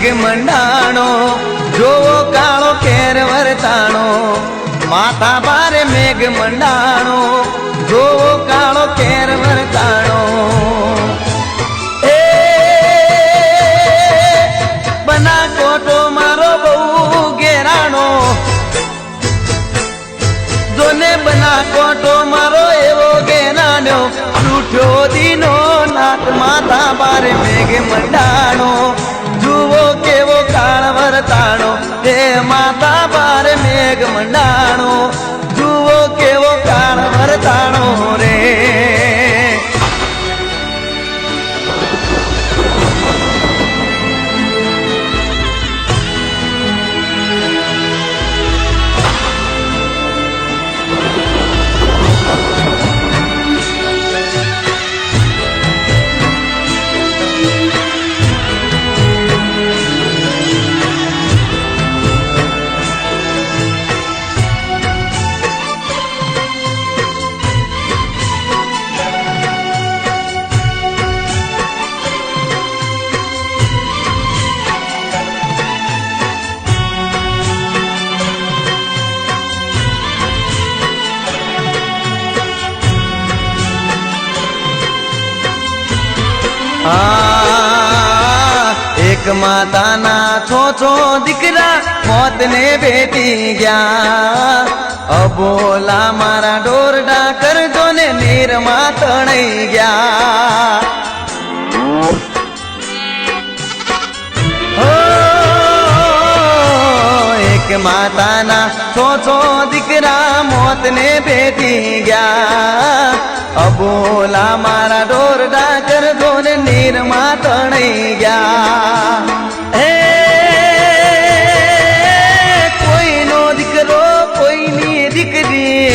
મેઘ મંડાણો જોવો કાળો કેર વરતાણો માથા ભારે મેઘ મંડાણો જોવો કાળો કેર વરતાણો બના કોટો મારો બહુ ઘેરાણો જોને બના કોટો મારો એવો ઘેરાણો લૂઠ્યો દીનો નાથ માથા ભારે મેઘ મંડાણો જુઓ કેવો કાળ વરતાણો તે માથા ભારે મેઘ મંડાણો જુઓ કેવો કાળ વરતાણો રે એક માતાના છો દીકરા મોત ને ભેટી ગયા અબોલા મારા ડોરડા કરજો ને નીરમાં તણાઈ ગયા એક માતાના છો દીકરા મોત ને ભેટી ગયા અબોલા મારા ડોરડા કરજો ને નીરમાં તણાઈ ગયા હે કોઈનો દીકરો કોઈની દીકરી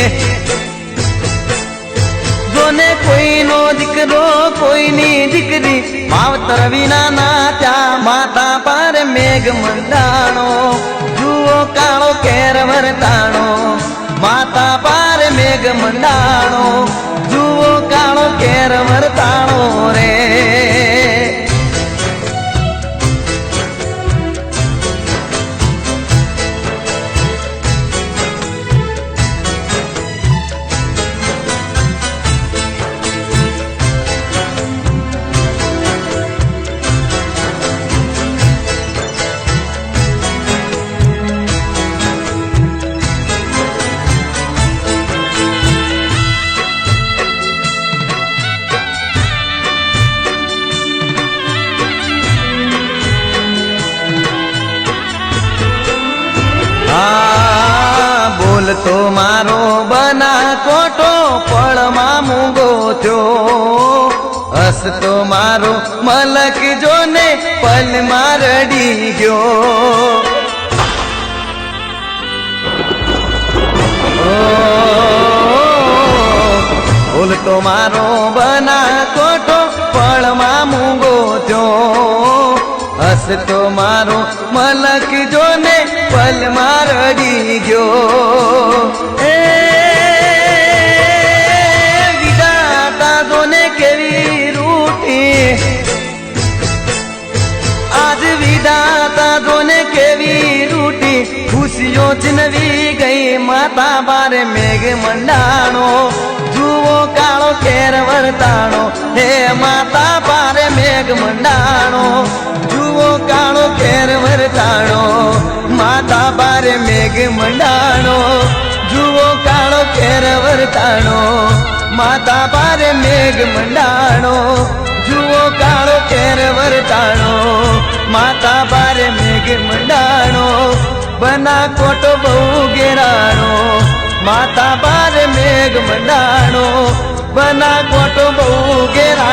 જોને કોઈનો દીકરો કોઈની દીકરી માવતર વિના ના ત્યાં માતા પર મેઘ મંડાણો જુઓ કાળો કેર વરતાણો માતા પર મેઘ મંડાણો જુઓ કાળો કેર વરતાણો રે બોલતો મારો બના કોટો પળમાં મૂંગો થયો હસતો મારો મલક જોને પલમાં રડી ગયો બોલતો મારો બના કોટો પળમાં મૂંગો થયો હસતો મારો મલક જોને પલમાં રડી ગયો એ વિધાતા જોને કેવી રૂઠી આજ વિધાતા જોને કેવી રૂઠી ખુશીઓ ચીનવી ગઈ માતા બારે મેઘ મંડાણો જુઓ કાળો કેર વરતાણો હે માતા બારે મેઘ મંડાણો જુઓ કાળો કેર વરતાણો માતા બારે મેઘ મંડાણો જુઓ કાળો કેર વરતાણો માતા બારે મેઘ મંડાણો જુઓ કાળો કેર વરતાણો માતા બારે મેઘ મંડાણો બના કોટો બહુ ઘેરાણો માતા બારે મેઘ મંડાણો બના કોટો બહુ ઘેરાણો